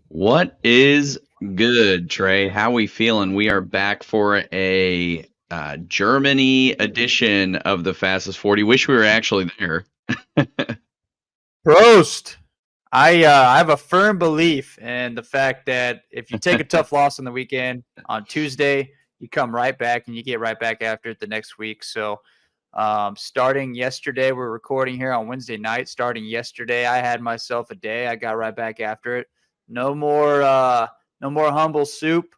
What is good, Trey? How we feeling? We are back for a Germany edition of the Fastest 40. Wish we were actually there. Prost. I have a firm belief in the fact that if you take a tough loss on the weekend, on Tuesday, you come right back and you get right back after it the next week. So starting yesterday, we're recording here on Wednesday night. Starting yesterday, I had myself a day. I got right back after it. No more humble soup.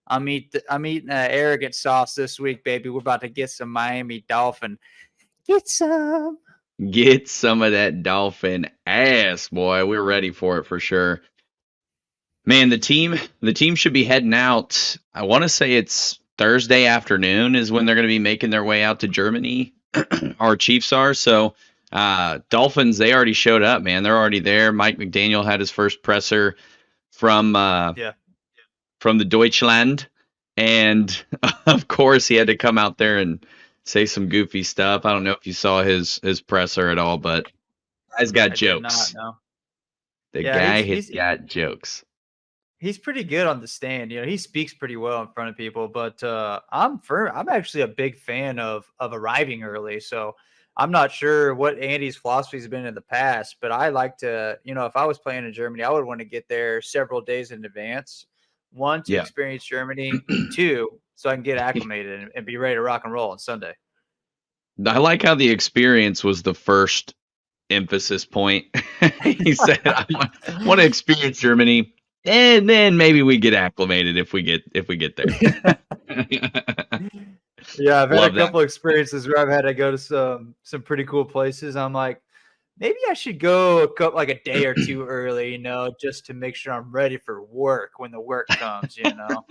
I'm eating arrogant sauce this week, baby. We're about to get some Miami Dolphin. Get some. Get some of that Dolphin ass, boy. We're ready for it for sure. Man, the team should be heading out. I want to say it's Thursday afternoon is when they're going to be making their way out to Germany. Our Chiefs are. So Dolphins, they already showed up, man. They're already there. Mike McDaniel had his first presser from the Deutschland. And of course he had to come out there and say some goofy stuff. I don't know if you saw his presser at all, but guy's got jokes. Did not, no. The guy has got jokes. He's pretty good on the stand. You know, he speaks pretty well in front of people, but I'm actually a big fan of arriving early. So I'm not sure what Andy's philosophy has been in the past, but I like to, you know, if I was playing in Germany, I would want to get there several days in advance. One, to experience Germany. Two, so I can get acclimated and be ready to rock and roll on Sunday. I like how the experience was the first emphasis point. He said, I want to experience Germany, and then maybe we get acclimated if we get there. Yeah, I've had a couple experiences where I've had to go to some pretty cool places. I'm like, maybe I should go like a day or two early, you know, just to make sure I'm ready for work when the work comes, you know.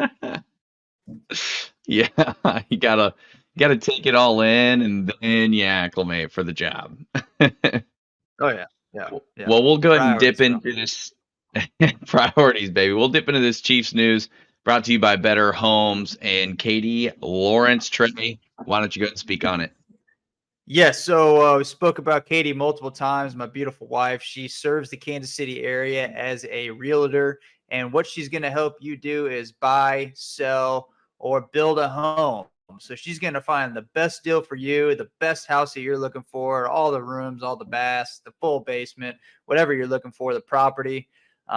Yeah, you gotta take it all in, and then you acclimate for the job. Oh yeah. Well, we'll go ahead and dip into this priorities, baby. We'll dip into this Chiefs news brought to you by Better Homes and Katie Lawrence. Trey, why don't you go ahead and speak on it? Yes, so we spoke about Katie multiple times, my beautiful wife. She serves the Kansas City area as a realtor, and what she's going to help you do is buy, sell, or build a home. So she's going to find the best deal for you, the best house that you're looking for, all the rooms, all the baths, the full basement, whatever you're looking for, the property.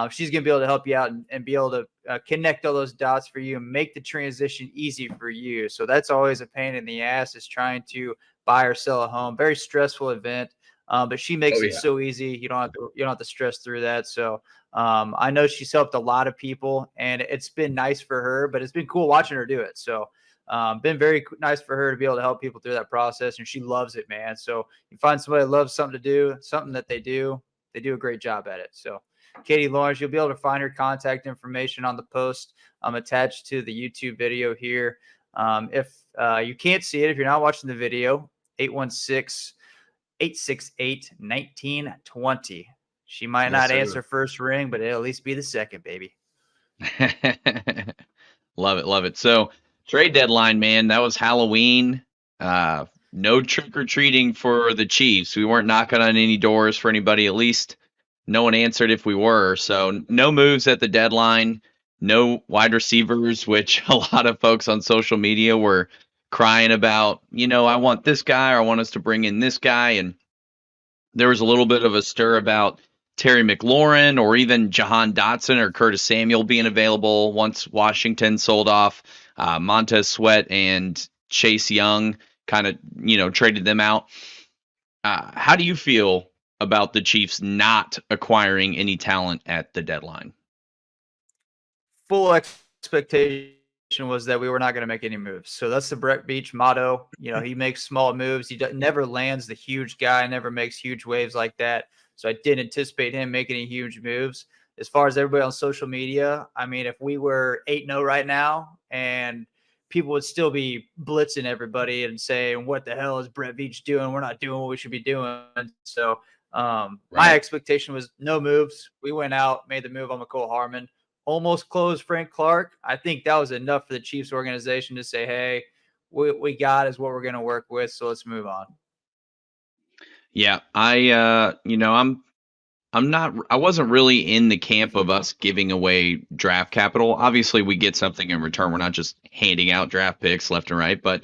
She's going to be able to help you out and be able to connect all those dots for you and make the transition easy for you. So that's always a pain in the ass, is trying to buy or sell a home. Very stressful event, but she makes it so easy. You don't have to stress through that. So I know she's helped a lot of people, and it's been nice for her, but it's been cool watching her do it. So been very nice for her to be able to help people through that process, and she loves it, man. So you find somebody that loves something to do, something that they do a great job at it. So Katie Lawrence, you'll be able to find her contact information on the post attached to the YouTube video here. If you can't see it, if you're not watching the video, 816-868-1920. She might not answer first ring, but it'll at least be the second, baby. Love it. So trade deadline, man, that was Halloween. No trick-or-treating for the Chiefs. We weren't knocking on any doors for anybody, at least no one answered if we were. So no moves at the deadline, no wide receivers, which a lot of folks on social media were crying about, you know, I want this guy, or I want us to bring in this guy. And there was a little bit of a stir about Terry McLaurin or even Jahan Dotson or Curtis Samuel being available once Washington sold off Montez Sweat and Chase Young, kind of, you know, traded them out. How do you feel about the Chiefs not acquiring any talent at the deadline? Full expectation was that we were not going to make any moves. So that's the Brett Beach motto. You know, he makes small moves. He never lands the huge guy, never makes huge waves like that. So I didn't anticipate him making any huge moves. As far as everybody on social media, I mean, if we were 8-0 right now, and people would still be blitzing everybody and saying, what the hell is Brett Beach doing? We're not doing what we should be doing. So my expectation was no moves. We went out, made the move on McCole Harmon, almost closed Frank Clark. I think that was enough for the Chiefs organization to say, hey, we got is what we're going to work with, so let's move on. Yeah, I wasn't really in the camp of us giving away draft capital. Obviously, we get something in return. We're not just handing out draft picks left and right, but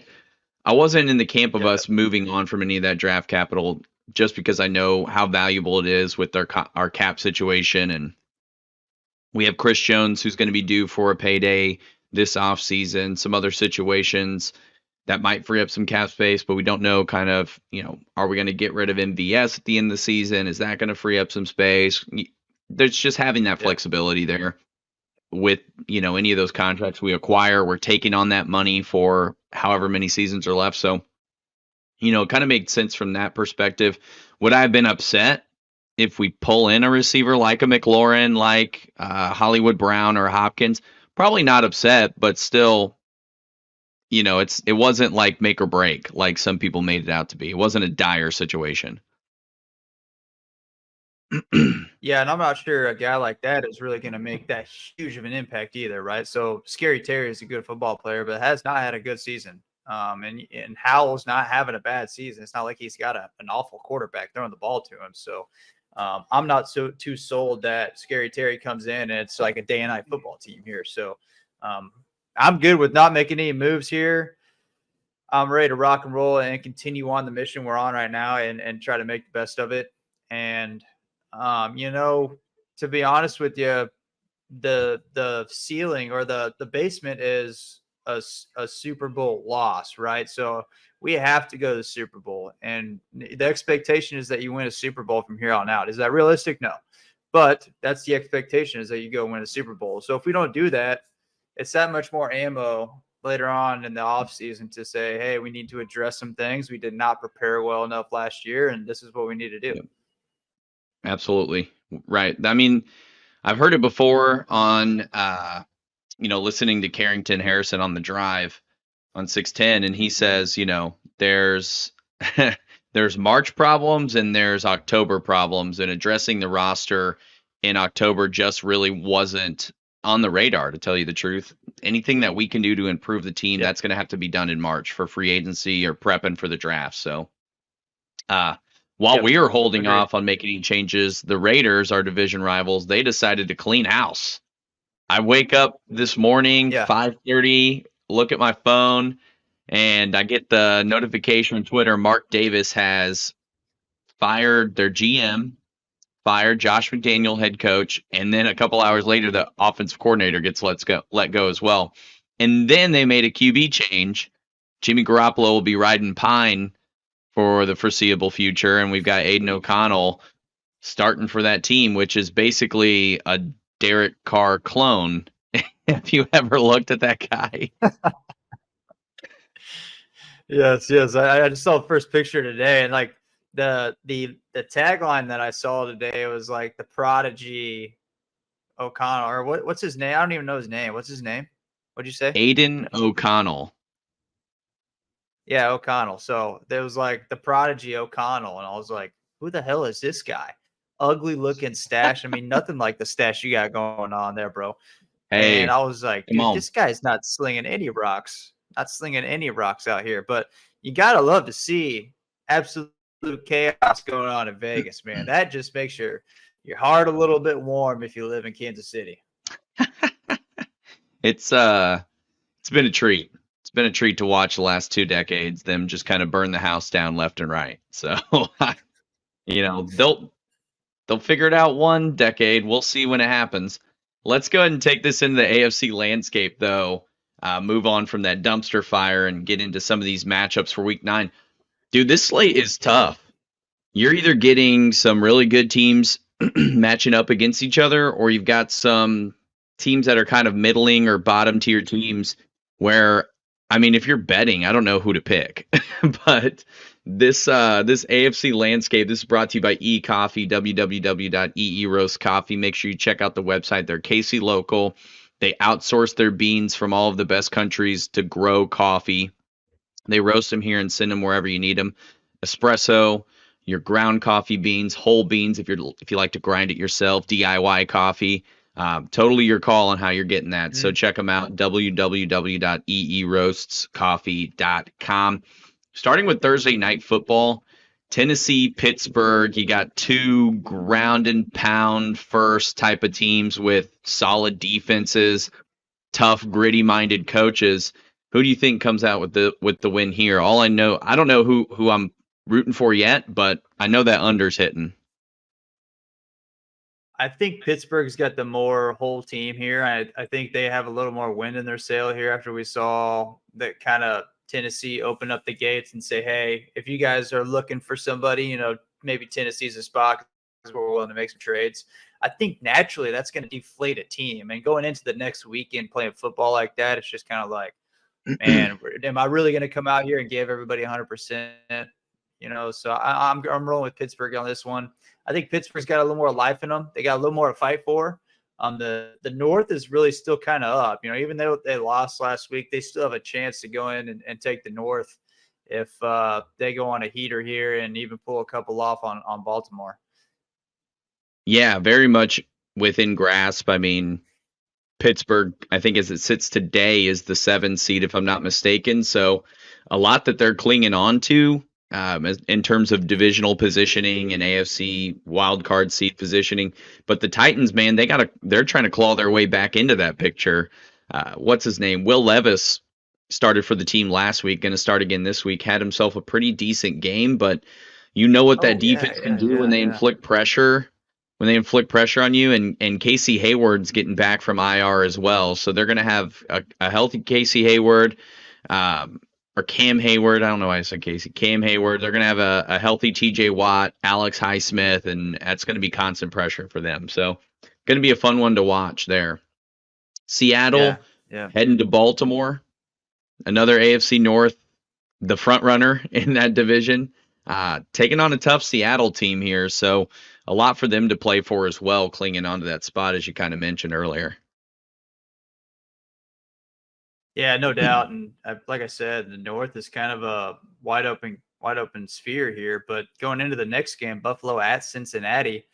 I wasn't in the camp of Yeah. us moving on from any of that draft capital just because I know how valuable it is with our cap situation. And we have Chris Jones who's going to be due for a payday this offseason, some other situations that might free up some cap space, but we don't know kind of, are we going to get rid of MVS at the end of the season? Is that going to free up some space? There's just having that Yeah. flexibility there with, any of those contracts we acquire. We're taking on that money for however many seasons are left. So, it kind of makes sense from that perspective. Would I have been upset if we pull in a receiver like a McLaurin, like Hollywood Brown or Hopkins? Probably not upset, but still, it wasn't like make or break like some people made it out to be. It wasn't a dire situation. Yeah, and I'm not sure a guy like that is really going to make that huge of an impact either, right? So Scary Terry is a good football player, but has not had a good season. And Howell's not having a bad season. It's not like he's got an awful quarterback throwing the ball to him. So I'm not too sold that Scary Terry comes in and it's like a day and night football team here. So um, I'm good with not making any moves here. I'm ready to rock and roll and continue on the mission we're on right now and try to make the best of it. And to be honest with you, the ceiling or the basement is a Super Bowl loss, right? So we have to go to the Super Bowl, and the expectation is that you win a Super Bowl from here on out. Is that realistic? No, but that's the expectation, is that you go win a Super Bowl. So if we don't do that, it's that much more ammo later on in the offseason to say, hey, we need to address some things. We did not prepare well enough last year, and this is what we need to do. Yep. Absolutely. Right. I mean, I've heard it before on, listening to Carrington Harrison on the drive on 610, and he says, there's there's March problems and there's October problems, and addressing the roster in October just really wasn't on the radar, to tell you the truth. Anything that we can do to improve the team, Yeah. that's going to have to be done in March for free agency or prepping for the draft. So, while Yep. we are holding Agreed. off on making any changes, the Raiders, our division rivals, they decided to clean house. I wake up this morning, Yeah. 5:30, look at my phone, and I get the notification on Twitter. Mark Davis has fired their GM, fired Josh McDaniel, head coach, and then a couple hours later, the offensive coordinator gets let go as well. And then they made a QB change. Jimmy Garoppolo will be riding pine for the foreseeable future, and we've got Aiden O'Connell starting for that team, which is basically a Derek Carr clone. Have you ever looked at that guy? Yes, yes. I just saw the first picture today, and like the tagline that I saw today was like the prodigy O'Connell, or what's his name? I don't even know his name. What's his name? What'd you say? Aiden O'Connell. Yeah, O'Connell. So there was like the prodigy O'Connell, and I was like, who the hell is this guy? Ugly looking stash. I mean, nothing like the stash you got going on there, bro. And Hey, I was like, come dude, on. this guy's not slinging any rocks, not slinging any rocks out here. But you gotta love to see absolute chaos going on in Vegas, man. That just makes your heart a little bit warm if you live in Kansas City. It's been a treat. It's been a treat to watch the last 2 decades, them just kind of burn the house down left and right. So, they'll figure it out one decade. We'll see when it happens. Let's go ahead and take this into the AFC landscape, though. Move on from that dumpster fire and get into some of these matchups for Week 9. Dude, this slate is tough. You're either getting some really good teams matching up against each other, or you've got some teams that are kind of middling or bottom tier teams where, I mean, if you're betting, I don't know who to pick. But this AFC landscape, this is brought to you by eCoffee, www.eeroastcoffee. Make sure you check out the website. They're KC local. They outsource their beans from all of the best countries to grow coffee. They roast them here and send them wherever you need them. Espresso, your ground coffee beans, whole beans if you like to grind it yourself, DIY coffee. Totally your call on how you're getting that. So check them out, www.eeroastscoffee.com. Starting with Thursday night football, Tennessee, Pittsburgh, you got two ground and pound first type of teams with solid defenses, tough, gritty-minded coaches. Who do you think comes out with the win here? All I know, I don't know who I'm rooting for yet, but I know that under's hitting. I think Pittsburgh's got the more whole team here. I think they have a little more wind in their sail here after we saw that kind of Tennessee open up the gates and say, hey, if you guys are looking for somebody, maybe Tennessee's a spot because we're willing to make some trades. I think naturally that's going to deflate a team. And going into the next weekend playing football like that, it's just kind of like, man, am I really going to come out here and give everybody 100%? So I'm rolling with Pittsburgh on this one. I think Pittsburgh's got a little more life in them. They got a little more to fight for. The North is really still kind of up. Even though they lost last week, they still have a chance to go in and take the North if they go on a heater here and even pull a couple off on Baltimore. Yeah, very much within grasp. I mean, Pittsburgh, I think as it sits today, is the 7 seed, if I'm not mistaken. So a lot that they're clinging on to in terms of divisional positioning and AFC wildcard seed positioning. But the Titans, man, they're trying to claw their way back into that picture. What's his name? Will Levis started for the team last week, going to start again this week, had himself a pretty decent game, but you know what that defense can do when they inflict pressure. When they inflict pressure on you, and Casey Hayward's getting back from IR as well. So they're going to have a healthy Casey Hayward, or Cam Hayward. I don't know why I said Casey. Cam Hayward. They're going to have a healthy TJ Watt, Alex Highsmith, and that's going to be constant pressure for them. So going to be a fun one to watch there. Seattle heading to Baltimore, another AFC North, the front runner in that division, taking on a tough Seattle team here. So a lot for them to play for as well, clinging onto that spot, as you kind of mentioned earlier. Yeah, no doubt. And like I said, the North is kind of a wide open sphere here. But going into the next game, Buffalo at Cincinnati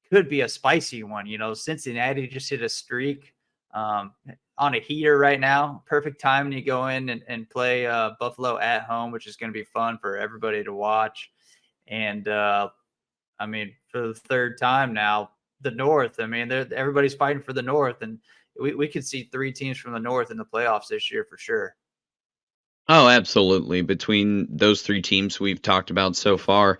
could be a spicy one. Cincinnati just hit a streak on a heater right now. Perfect time to go in and play Buffalo at home, which is going to be fun for everybody to watch. And I mean, for the third time now, the North. I mean, everybody's fighting for the North, and we could see 3 teams from the North in the playoffs this year for sure. Oh, absolutely. Between those 3 teams we've talked about so far,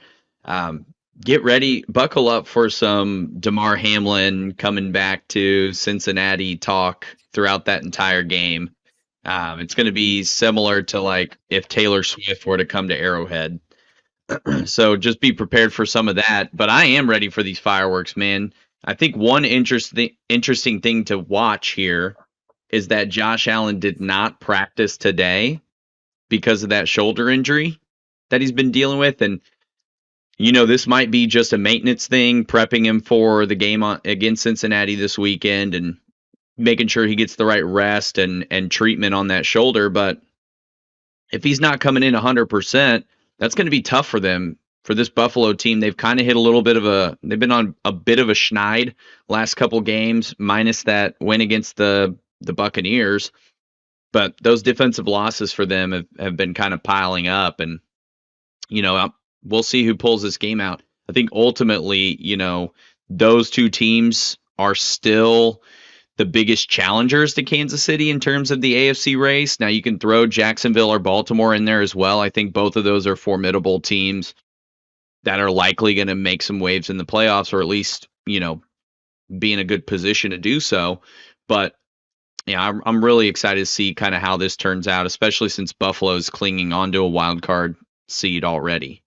get ready, buckle up for some DeMar Hamlin coming back to Cincinnati talk throughout that entire game. It's going to be similar to like if Taylor Swift were to come to Arrowhead. So just be prepared for some of that. But I am ready for these fireworks, man. I think one interesting thing to watch here is that Josh Allen did not practice today because of that shoulder injury that he's been dealing with. And, this might be just a maintenance thing, prepping him for the game against Cincinnati this weekend and making sure he gets the right rest and treatment on that shoulder. But if he's not coming in 100%, that's going to be tough for them, for this Buffalo team. They've kind of hit they've been on a bit of a schneid last couple games, minus that win against the Buccaneers. But those defensive losses for them have been kind of piling up. And, we'll see who pulls this game out. I think ultimately, those 2 teams are still the biggest challengers to Kansas City in terms of the AFC race. Now you can throw Jacksonville or Baltimore in there as well. I think both of those are formidable teams that are likely going to make some waves in the playoffs, or at least, be in a good position to do so. But yeah, I'm really excited to see kind of how this turns out, especially since Buffalo is clinging onto a wild card seed already.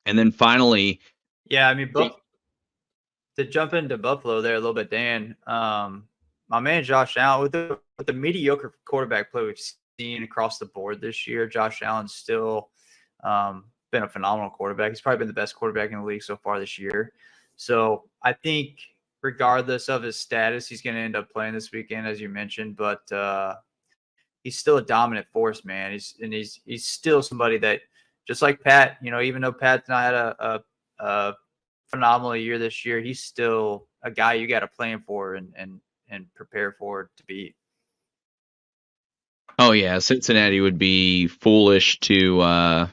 And then finally, yeah, I mean, to jump into Buffalo there a little bit, Dan, my man Josh Allen, with the mediocre quarterback play we've seen across the board this year, Josh Allen's still been a phenomenal quarterback. He's probably been the best quarterback in the league so far this year. So I think regardless of his status, he's going to end up playing this weekend, as you mentioned, but he's still a dominant force, man. He's still somebody that, just like Pat, even though Pat's not had a phenomenal year this year, he's still a guy you got to plan for and prepare for to beat. Oh yeah, Cincinnati would be foolish to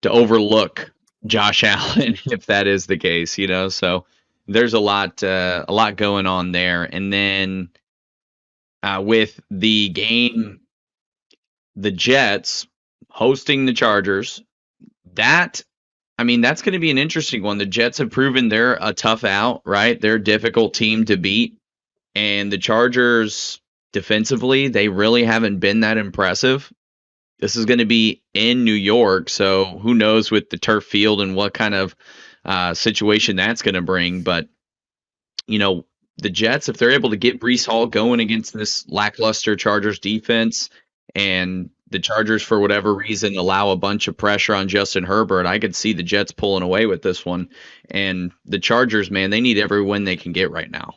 overlook Josh Allen, if that is the case, So there's a lot going on there. And then with the game, the Jets hosting the Chargers, that that's going to be an interesting one. The Jets have proven they're a tough out, right? They're a difficult team to beat. And the Chargers, defensively, they really haven't been that impressive. This is going to be in New York, so who knows with the turf field and what kind of situation that's going to bring. But, the Jets, if they're able to get Breece Hall going against this lackluster Chargers defense, and the Chargers, for whatever reason, allow a bunch of pressure on Justin Herbert, I could see the Jets pulling away with this one. And the Chargers, man, they need every win they can get right now.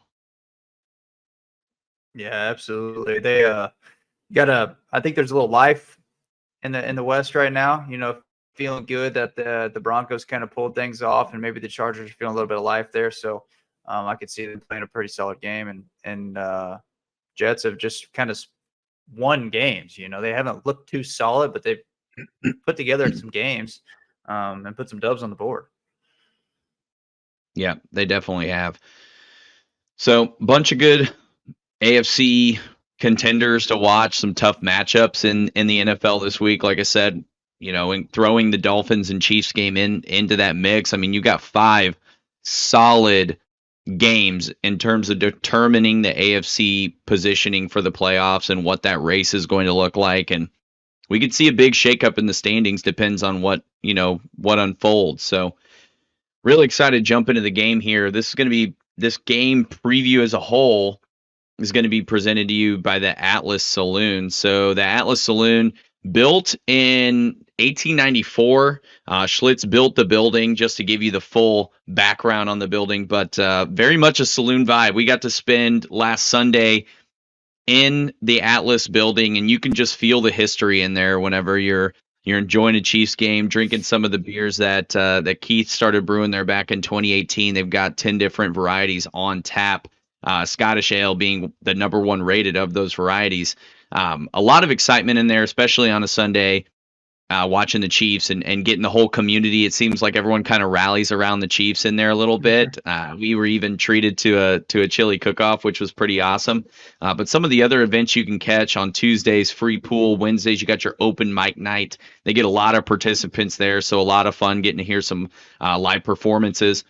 Yeah, absolutely. They I think there's a little life in the West right now. Feeling good that the Broncos kind of pulled things off, and maybe the Chargers are feeling a little bit of life there. So I could see them playing a pretty solid game, and Jets have just kind of won games. They haven't looked too solid, but they've put together some games and put some dubs on the board. Yeah, they definitely have. So, bunch of good AFC contenders to watch, some tough matchups in the NFL this week. Like I said, and throwing the Dolphins and Chiefs game into that mix. You got 5 solid games in terms of determining the AFC positioning for the playoffs and what that race is going to look like. And we could see a big shakeup in the standings, depends on what unfolds. So really excited to jump into the game here. This game preview as a whole is going to be presented to you by the Atlas Saloon. So the Atlas Saloon, built in 1894. Schlitz built the building, just to give you the full background on the building, but very much a saloon vibe. We got to spend last Sunday in the Atlas building, and you can just feel the history in there whenever you're enjoying a Chiefs game, drinking some of the beers that Keith started brewing there back in 2018. They've got 10 different varieties on tap. Scottish ale being the number 1 rated of those varieties. A lot of excitement in there, especially on a Sunday, watching the Chiefs and getting the whole community. It seems like everyone kind of rallies around the Chiefs in there a little bit. We were even treated to a chili cook-off, which was pretty awesome. But some of the other events you can catch on Tuesdays, free pool. Wednesdays, you got your open mic night. They get a lot of participants there, so a lot of fun getting to hear some live performances.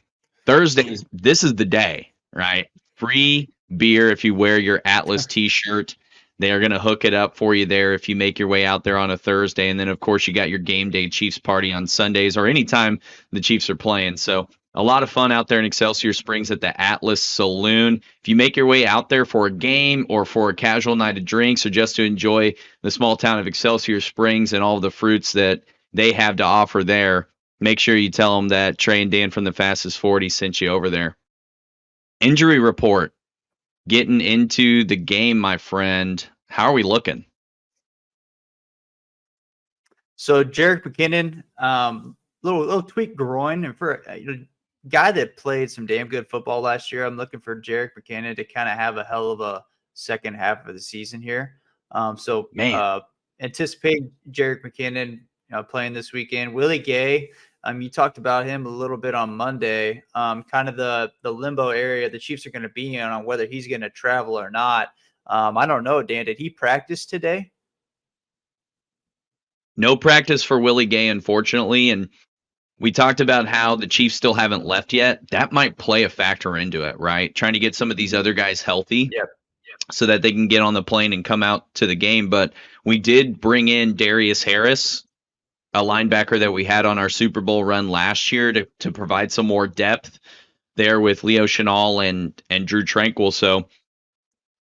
Thursdays, this is the day, right? Free beer if you wear your Atlas t-shirt. They are going to hook it up for you there if you make your way out there on a Thursday. And then, of course, you got your game day Chiefs party on Sundays or anytime the Chiefs are playing. So a lot of fun out there in Excelsior Springs at the Atlas Saloon. If you make your way out there for a game or for a casual night of drinks or just to enjoy the small town of Excelsior Springs and all of the fruits that they have to offer there, make sure you tell them that Trey and Dan from the Fastest 40 sent you over there. Injury report. Getting into the game, my friend. How are we looking? So Jerick McKinnon, little tweaked groin, and for a guy that played some damn good football last year, I'm looking for Jerick McKinnon to kind of have a hell of a second half of the season here. Anticipate Jerick McKinnon playing this weekend. Willie Gay. You talked about him a little bit on Monday, kind of the limbo area the Chiefs are going to be in on whether he's going to travel or not. I don't know, Dan, did he practice today? No practice for Willie Gay, unfortunately. And we talked about how the Chiefs still haven't left yet. That might play a factor into it, right? Trying to get some of these other guys healthy so that they can get on the plane and come out to the game. But we did bring in Darius Harris, a linebacker that we had on our Super Bowl run last year, to provide some more depth there with Leo Chenal and Drew Tranquil. So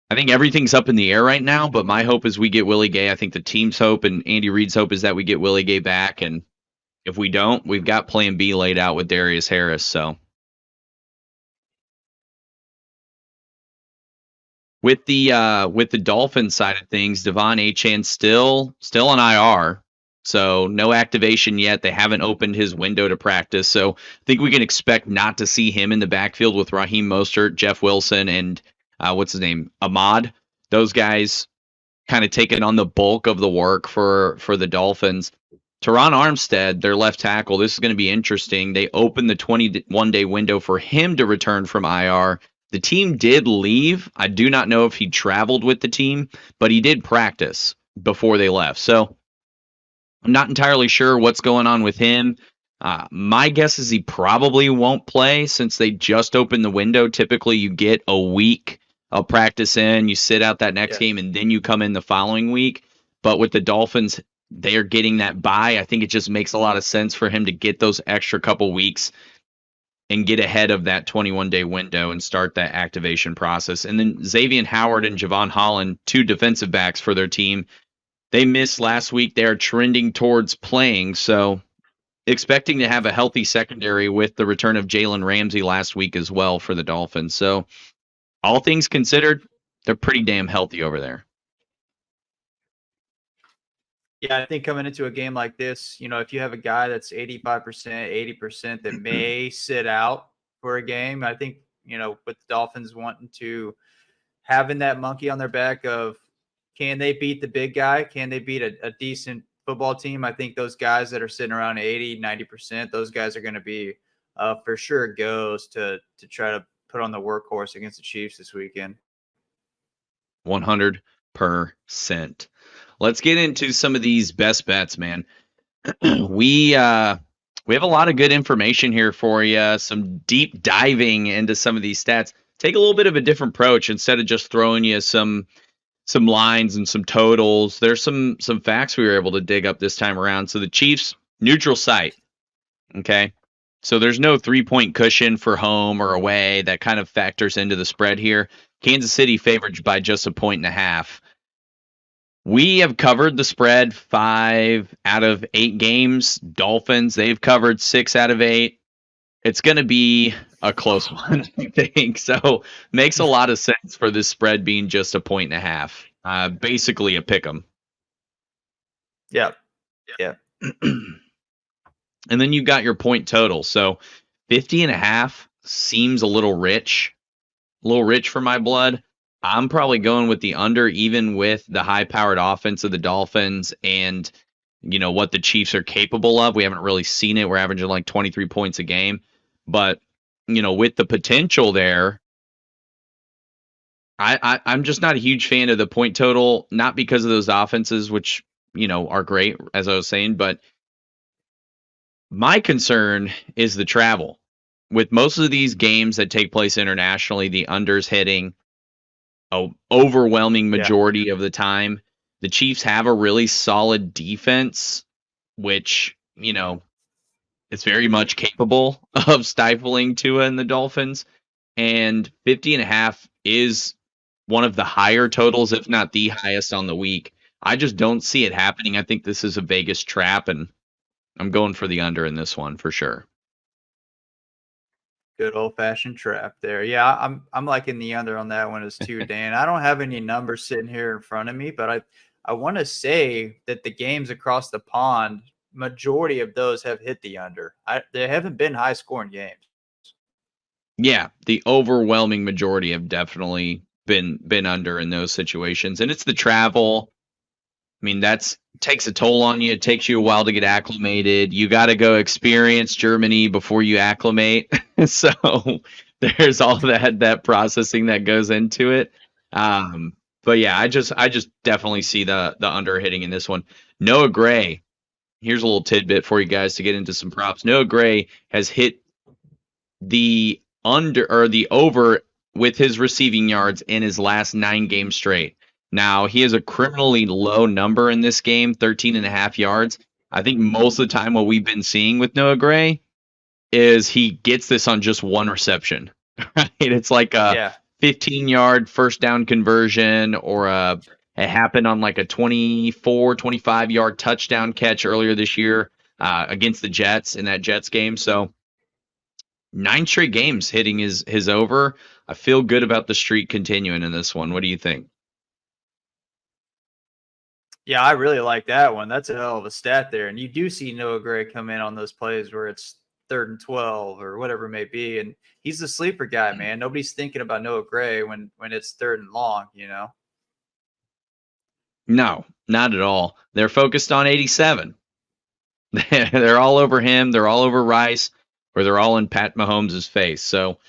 I think everything's up in the air right now, but my hope is we get Willie Gay. I think the team's hope and Andy Reid's hope is that we get Willie Gay back. And if we don't, we've got plan B laid out with Darius Harris. So with the Dolphins side of things, Devon Achane still on IR. So no activation yet. They haven't opened his window to practice. So I think we can expect not to see him in the backfield with Raheem Mostert, Jeff Wilson, and what's his name? Ahmad. Those guys kind of taking on the bulk of the work for the Dolphins. Teron Armstead, their left tackle, this is going to be interesting. They opened the 21-day window for him to return from IR. The team did leave. I do not know if he traveled with the team, but he did practice before they left. So I'm not entirely sure what's going on with him. My guess is he probably won't play since they just opened the window. Typically, you get a week of practice in, you sit out that next game, and then you come in the following week. But with the Dolphins, they are getting that bye. I think it just makes a lot of sense for him to get those extra couple weeks and get ahead of that 21-day window and start that activation process. And then Xavier Howard and Javon Holland, 2 defensive backs for their team, they missed last week. They are trending towards playing, so expecting to have a healthy secondary with the return of Jalen Ramsey last week as well for the Dolphins. So all things considered, they're pretty damn healthy over there. Yeah, I think coming into a game like this, if you have a guy that's 85%, 80% that may sit out for a game, I think, with the Dolphins wanting to having that monkey on their back of, can they beat the big guy? Can they beat a decent football team? I think those guys that are sitting around 80, 90%, those guys are going to be for sure goes to try to put on the workhorse against the Chiefs this weekend. 100%. Let's get into some of these best bets, man. We have a lot of good information here for you, some deep diving into some of these stats. Take a little bit of a different approach instead of just throwing you some lines and some totals. There's some facts we were able to dig up this time around. So the Chiefs, neutral site. Okay. So there's no 3-point cushion for home or away. That kind of factors into the spread here. Kansas City favored by just 1.5. We have covered the spread 5 out of 8 games. Dolphins, they've covered 6 out of 8. It's going to be a close one, I think. So makes a lot of sense for this spread being just 1.5. Basically a pick 'em. Yeah. And then you've got your point total. So 50.5 seems a little rich for my blood. I'm probably going with the under, even with the high-powered offense of the Dolphins and, what the Chiefs are capable of. We haven't really seen it. We're averaging like 23 points a game. But, with the potential there, I'm just not a huge fan of the point total, not because of those offenses, which, are great, as I was saying. But my concern is the travel. With most of these games that take place internationally, the under's hitting an overwhelming majority of the time. The Chiefs have a really solid defense, which, it's very much capable of stifling Tua and the Dolphins. And 50.5 is one of the higher totals, if not the highest on the week. I just don't see it happening. I think this is a Vegas trap, and I'm going for the under in this one for sure. Good old-fashioned trap there. Yeah, I'm liking the under on that one as too, Dan. I don't have any numbers sitting here in front of me, but I want to say that the games across the pond, majority of those have hit the under. They haven't been high-scoring games. Yeah, the overwhelming majority have definitely been under in those situations, and it's the travel. I mean, takes a toll on you. It takes you a while to get acclimated. You got to go experience Germany before you acclimate. So there's all that processing that goes into it. But yeah, I just definitely see the under hitting in this one. Noah Gray, here's a little tidbit for you guys to get into some props. Noah Gray has hit the under or the over with his receiving yards in his last 9 games straight. Now, he has a criminally low number in this game, 13.5 yards. I think most of the time what we've been seeing with Noah Gray is he gets this on just one reception. Right? It's like a 15-yard first down conversion, or it happened on like a 24, 25-yard touchdown catch earlier this year against the Jets in that Jets game. So 9 straight games hitting his over. I feel good about the streak continuing in this one. What do you think? Yeah, I really like that one. That's a hell of a stat there. And you do see Noah Gray come in on those plays where it's 3rd and 12 or whatever it may be. And he's the sleeper guy, man. Nobody's thinking about Noah Gray when it's 3rd and long, No, not at all. They're focused on 87. They're all over him. They're all over Rice, or they're all in Pat Mahomes' face. So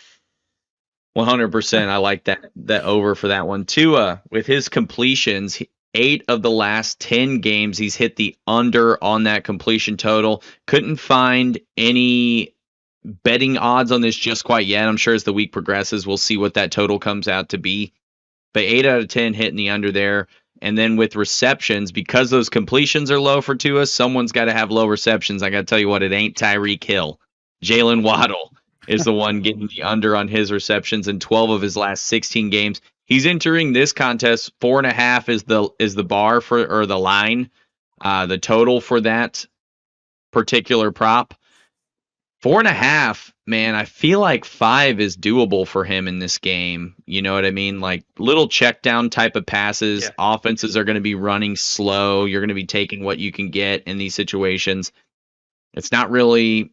100%, I like that over for that one. Tua, with his completions, 8 of the last 10 games, he's hit the under on that completion total. Couldn't find any betting odds on this just quite yet. I'm sure as the week progresses, we'll see what that total comes out to be. But 8 out of 10 hitting the under there. And then with receptions, because those completions are low for Tua, someone's got to have low receptions. I got to tell you what, it ain't Tyreek Hill. Jalen Waddle is the one getting the under on his receptions in 12 of his last 16 games. He's entering this contest. 4.5 is the bar for, or the line, the total for that particular prop. 4.5, man, I feel like 5 is doable for him in this game. You know what I mean? Like little check down type of passes. Yeah. Offenses are going to be running slow. You're going to be taking what you can get in these situations. It's not really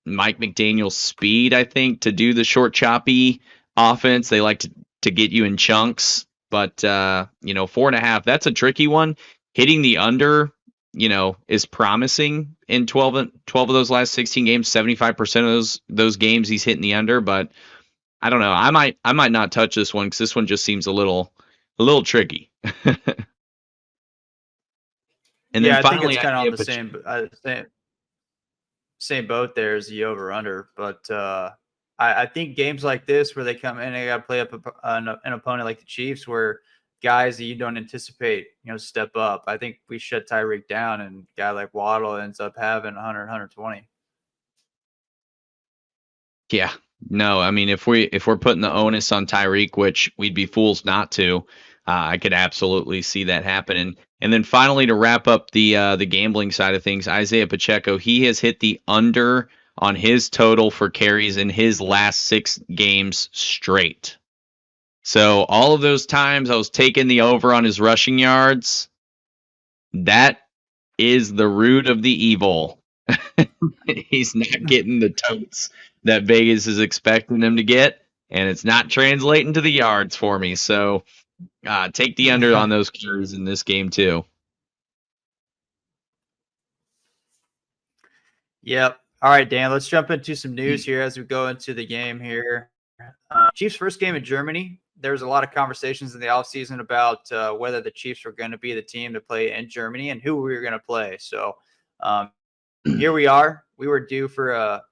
Mike McDaniel's speed, I think, to do the short, choppy offense. They like to get you in chunks. But, 4.5, that's a tricky one. Hitting the under, is promising in 12 of those last 16 games. 75% of those games he's hitting the under, but I don't know. I might not touch this one because this one just seems a little tricky. And Yeah, then I think finally, it's kind of on the Pacheco. same boat there as the over under. But I think games like this where they come in, they got to play up an opponent like the Chiefs, where guys that you don't anticipate, step up. I think we shut Tyreek down, and a guy like Waddle ends up having 100, 120. Yeah. No, I mean, if we're putting the onus on Tyreek, which we'd be fools not to, I could absolutely see that happening. And then finally, to wrap up the gambling side of things, Isaiah Pacheco, he has hit the under on his total for carries in his last 6 games straight. So all of those times I was taking the over on his rushing yards, that is the root of the evil. He's not getting the totes that Vegas is expecting him to get, and it's not translating to the yards for me. So take the under on those carries in this game too. Yep. All right, Dan, let's jump into some news here as we go into the game here. Chiefs' first game in Germany. There was a lot of conversations in the offseason about whether the Chiefs were going to be the team to play in Germany and who we were going to play. So here we are. We were due for a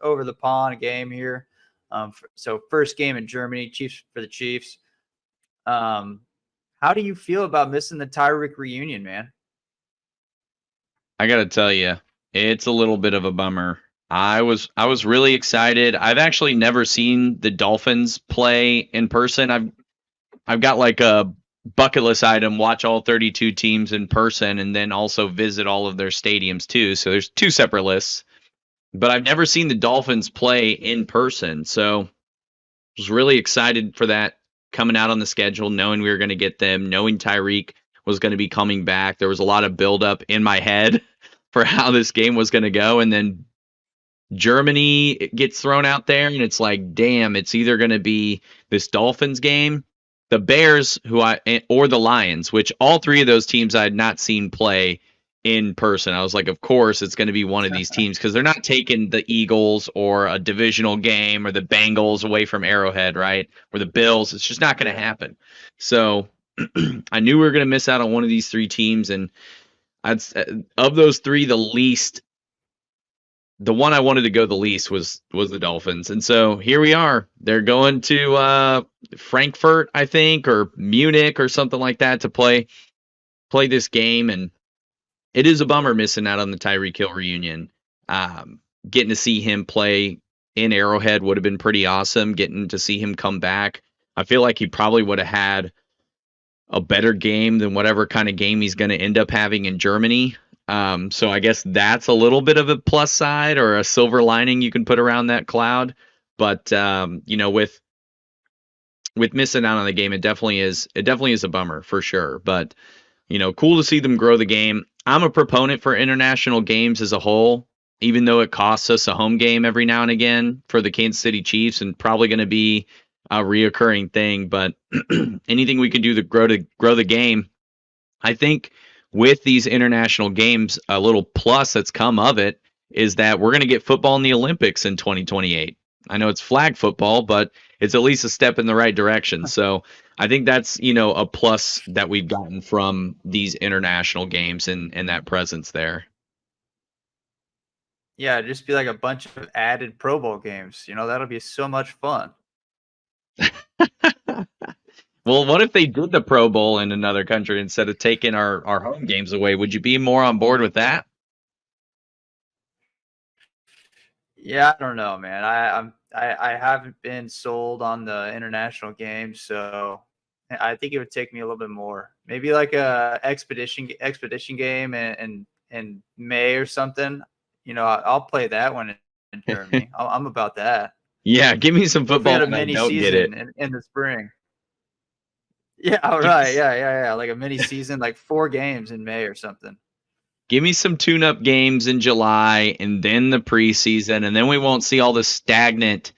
over the pond game here. So first game in Germany, Chiefs for the Chiefs. How do you feel about missing the Tyreek reunion, man? I got to tell you, it's a little bit of a bummer. I was really excited. I've actually never seen the Dolphins play in person. I've got like a bucket list item, watch all 32 teams in person, and then also visit all of their stadiums too. So there's 2 separate lists. But I've never seen the Dolphins play in person. So I was really excited for that coming out on the schedule, knowing we were going to get them, knowing Tyreek was going to be coming back. There was a lot of buildup in my head for how this game was going to go. And then Germany gets thrown out there, and it's like, damn, it's either going to be this Dolphins game, the Bears, or the Lions, which all 3 of those teams I had not seen play in person. I was like, of course, it's going to be one of these teams because they're not taking the Eagles or a divisional game or the Bengals away from Arrowhead, right? Or the Bills. It's just not going to happen. So I knew we were going to miss out on one of these 3 teams, and of those 3, the one I wanted to go the least was the Dolphins. And so here we are. They're going to Frankfurt, I think, or Munich or something like that to play this game. And it is a bummer missing out on the Tyreek Hill reunion. Getting to see him play in Arrowhead would have been pretty awesome. Getting to see him come back. I feel like he probably would have had a better game than whatever kind of game he's going to end up having in Germany. So I guess that's a little bit of a plus side or a silver lining you can put around that cloud. But with missing out on the game, it definitely is a bummer for sure. But cool to see them grow the game. I'm a proponent for international games as a whole, even though it costs us a home game every now and again for the Kansas City Chiefs, and probably going to be a reoccurring thing. But anything we can do to grow the game, I think with these international games, a little plus that's come of it is that we're going to get football in the Olympics in 2028. I know it's flag football, but it's at least a step in the right direction. So I think that's, a plus that we've gotten from these international games and that presence there. Yeah, just be like a bunch of added Pro Bowl games. That'll be so much fun. Well, what if they did the Pro Bowl in another country instead of taking our home games away? Would you be more on board with that? Yeah, I don't know, man. I haven't been sold on the international games, so I think it would take me a little bit more. Maybe like a expedition game in May or something. I'll play that one in Germany. I'm about that. Yeah, give me some What if we football had a and I mini don't get it. season in the spring? Yeah, all Give me, right. Yeah. Like a mini season, like 4 games in May or something. give me some tune-up games in July and then the preseason, and then we won't see all the stagnant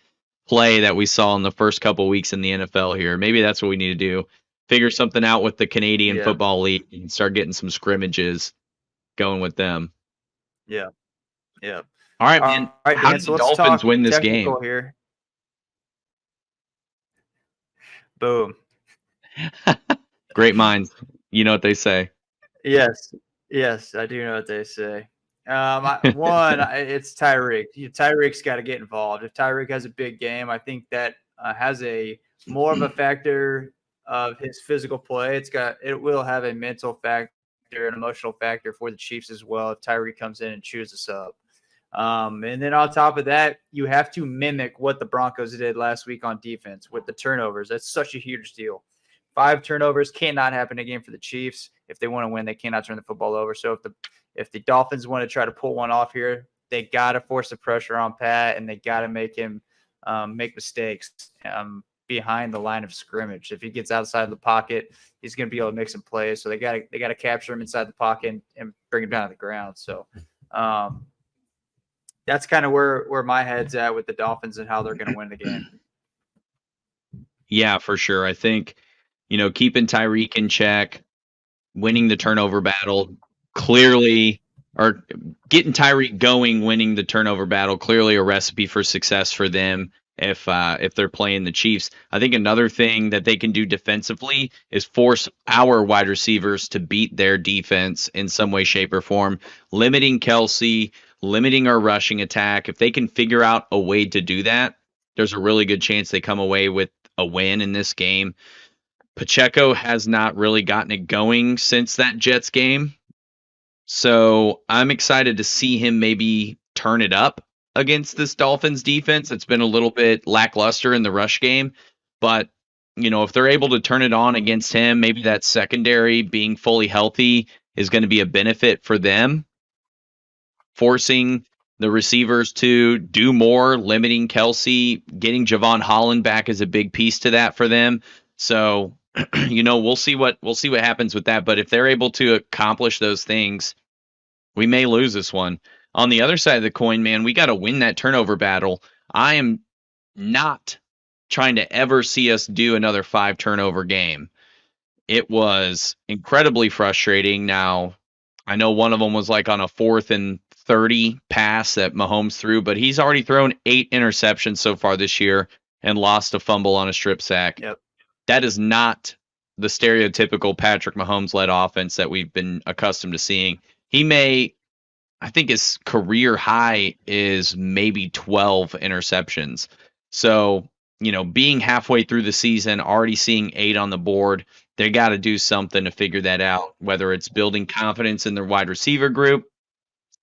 play that we saw in the first couple weeks in the NFL here. Maybe that's what we need to do. Figure something out with the Canadian Yeah, Football League and start getting some scrimmages going with them. yeah, yeah. All right, man. All right, How Dan. did So the let's Dolphins talk win this game? technical here. Boom. Great minds. You know what they say. Yes, yes, I do know what they say. It's Tyreek. Tyreek's got to get involved. If Tyreek has a big game, I think that has a more of a factor of his physical play. It will have a mental factor, an emotional factor for the Chiefs as well. If Tyreek comes in and chews us up, and then on top of that, you have to mimic what the Broncos did last week on defense with the turnovers. That's such a huge deal. 5 turnovers cannot happen again for the Chiefs. If they want to win, they cannot turn the football over. So if the Dolphins want to try to pull one off here, they got to force the pressure on Pat, and they got to make him make mistakes behind the line of scrimmage. If he gets outside the pocket, he's going to be able to make some plays. So they got to capture him inside the pocket and bring him down to the ground. So that's kind of where my head's at with the Dolphins and how they're going to win the game. Yeah, for sure. I think, keeping Tyreek in check, winning the turnover battle, clearly, or getting Tyreek going, winning the turnover battle, clearly a recipe for success for them if they're playing the Chiefs. I think another thing that they can do defensively is force our wide receivers to beat their defense in some way, shape, or form, limiting Kelsey, limiting our rushing attack. If they can figure out a way to do that, there's a really good chance they come away with a win in this game. Pacheco has not really gotten it going since that Jets game. So I'm excited to see him maybe turn it up against this Dolphins defense. It's been a little bit lackluster in the rush game. But, if they're able to turn it on against him, maybe that secondary being fully healthy is going to be a benefit for them. Forcing the receivers to do more, limiting Kelsey, getting Javon Holland back is a big piece to that for them. So, we'll see what happens with that. But if they're able to accomplish those things, we may lose this one. On the other side of the coin, man, we got to win that turnover battle. I am not trying to ever see us do another 5 turnover game. It was incredibly frustrating. Now, I know one of them was like on a 4th and 30 pass that Mahomes threw, but he's already thrown 8 interceptions so far this year and lost a fumble on a strip sack. Yep. That is not the stereotypical Patrick Mahomes-led offense that we've been accustomed to seeing. I think his career high is maybe 12 interceptions. So, being halfway through the season, already seeing 8 on the board, they got to do something to figure that out, whether it's building confidence in their wide receiver group,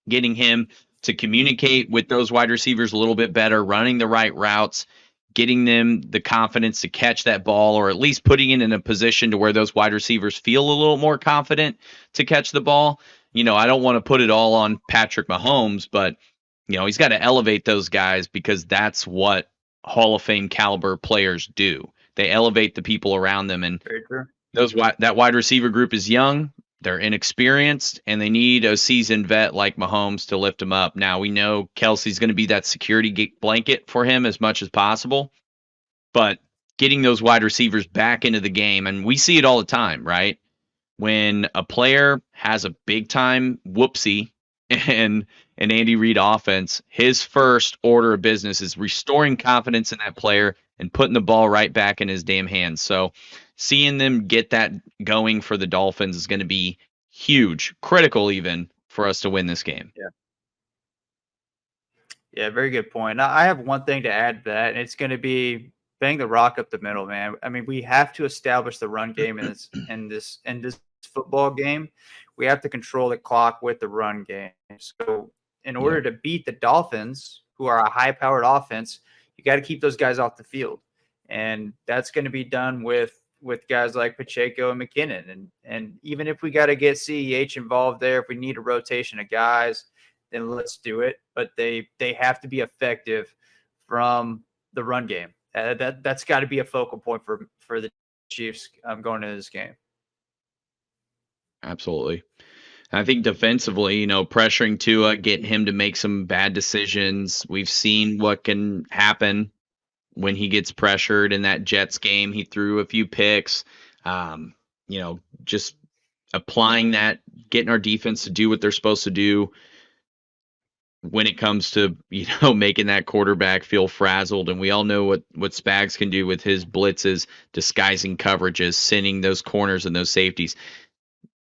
getting him to communicate with those wide receivers a little bit better, running the right routes, getting them the confidence to catch that ball, or at least putting it in a position to where those wide receivers feel a little more confident to catch the ball. I don't want to put it all on Patrick Mahomes, but he's got to elevate those guys because that's what Hall of Fame caliber players do. They elevate the people around them, and that wide receiver group is young. They're inexperienced, and they need a seasoned vet like Mahomes to lift them up. Now, we know Kelsey's going to be that security blanket for him as much as possible, but getting those wide receivers back into the game, and we see it all the time, right? when a player has a big time whoopsie and an Andy Reid offense, his first order of business is restoring confidence in that player and putting the ball right back in his damn hands. So seeing them get that going for the Dolphins is going to be huge, critical even for us to win this game. Yeah, very good point. Now, I have one thing to add to that, and it's going to be bang the rock up the middle, man. I mean, we have to establish the run game in this football game. We have to control the clock with the run game. So, in order to beat the Dolphins, who are a high-powered offense, you got to keep those guys off the field, and that's going to be done with guys like Pacheco and McKinnon, and even if we got to get CEH involved there, if we need a rotation of guys, then let's do it. But they have to be effective from the run game. That's got to be a focal point for the Chiefs going into this game. Absolutely. I think defensively, pressuring Tua, getting him to make some bad decisions. We've seen what can happen when he gets pressured in that Jets game. He threw a few picks. Just applying that, getting our defense to do what they're supposed to do when it comes to, making that quarterback feel frazzled. And we all know what Spags can do with his blitzes, disguising coverages, sending those corners and those safeties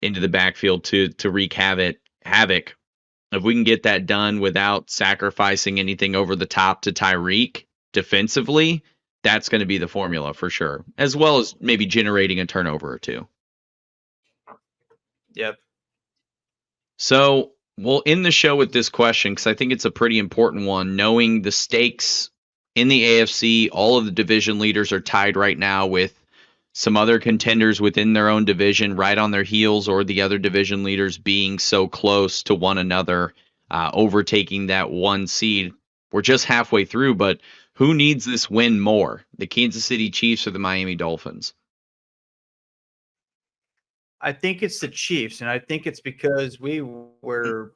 into the backfield to wreak havoc. If we can get that done without sacrificing anything over the top to Tyreek defensively, that's going to be the formula for sure, as well as maybe generating a turnover or two. Yep. So we'll end the show with this question because I think it's a pretty important one. Knowing the stakes in the AFC, all of the division leaders are tied right now with some other contenders within their own division right on their heels, or the other division leaders being so close to one another, overtaking that one seed. We're just halfway through, but who needs this win more, the Kansas City Chiefs or the Miami Dolphins? I think it's the Chiefs, and I think it's because we were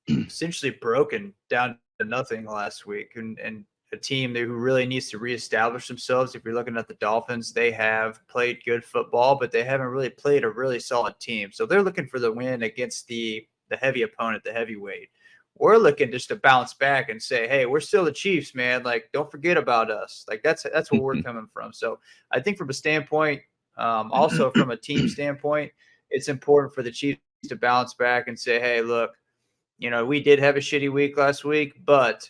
essentially broken down to nothing last week, and a team who really needs to reestablish themselves. If you're looking at the Dolphins, they have played good football, but they haven't really played a really solid team. So they're looking for the win against the heavy opponent, the heavyweight. We're looking just to bounce back and say, hey, we're still the Chiefs, man. Like, don't forget about us. Like, that's where we're coming from. So I think from a standpoint, also from a team standpoint, it's important for the Chiefs to bounce back and say, hey, look, we did have a shitty week last week, but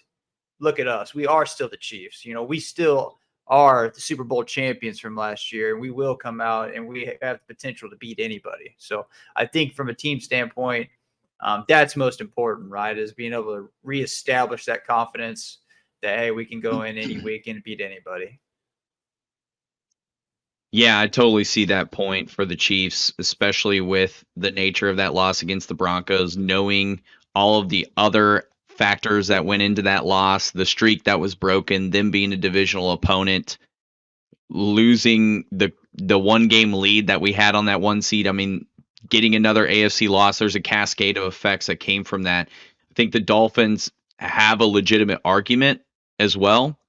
look at us. We are still the Chiefs. We still are the Super Bowl champions from last year, and we will come out and we have the potential to beat anybody. So I think from a team standpoint, that's most important, right? Is being able to reestablish that confidence that, hey, we can go in any week and beat anybody. Yeah, I totally see that point for the Chiefs, especially with the nature of that loss against the Broncos, knowing all of the other factors that went into that loss, the streak that was broken, them being a divisional opponent, losing the one game lead that we had on that one seed. I mean, getting another AFC loss, there's a cascade of effects that came from that. I think the Dolphins have a legitimate argument as well.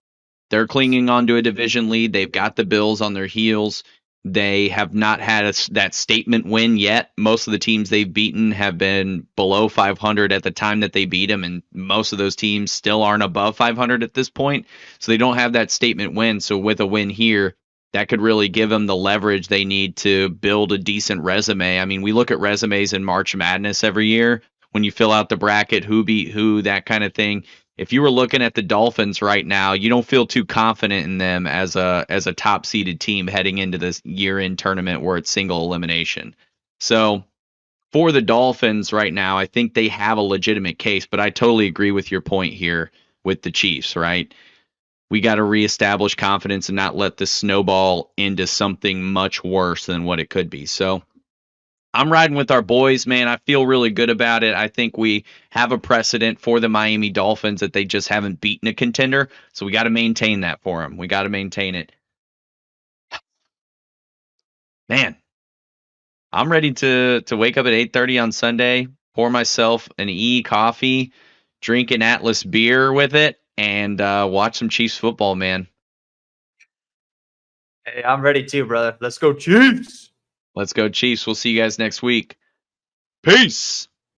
They're clinging on to a division lead. They've got the Bills on their heels. They have not had that statement win yet. Most of the teams they've beaten have been below 500 at the time that they beat them, and most of those teams still aren't above 500 at this point. So they don't have that statement win. So with a win here, that could really give them the leverage they need to build a decent resume. I mean, we look at resumes in March Madness every year when you fill out the bracket, who beat who, that kind of thing. If you were looking at the Dolphins right now, you don't feel too confident in them as a top seeded team heading into this year-end tournament where it's single elimination. So for the Dolphins right now, I think they have a legitimate case, but I totally agree with your point here with the Chiefs, right? We got to reestablish confidence and not let this snowball into something much worse than what it could be. So I'm riding with our boys, man. I feel really good about it. I think we have a precedent for the Miami Dolphins that they just haven't beaten a contender. So we got to maintain that for them. We got to maintain it. Man, I'm ready to wake up at 8:30 on Sunday, pour myself an coffee, drink an Atlas beer with it, and watch some Chiefs football, man. Hey, I'm ready too, brother. Let's go Chiefs. Let's go Chiefs. We'll see you guys next week. Peace.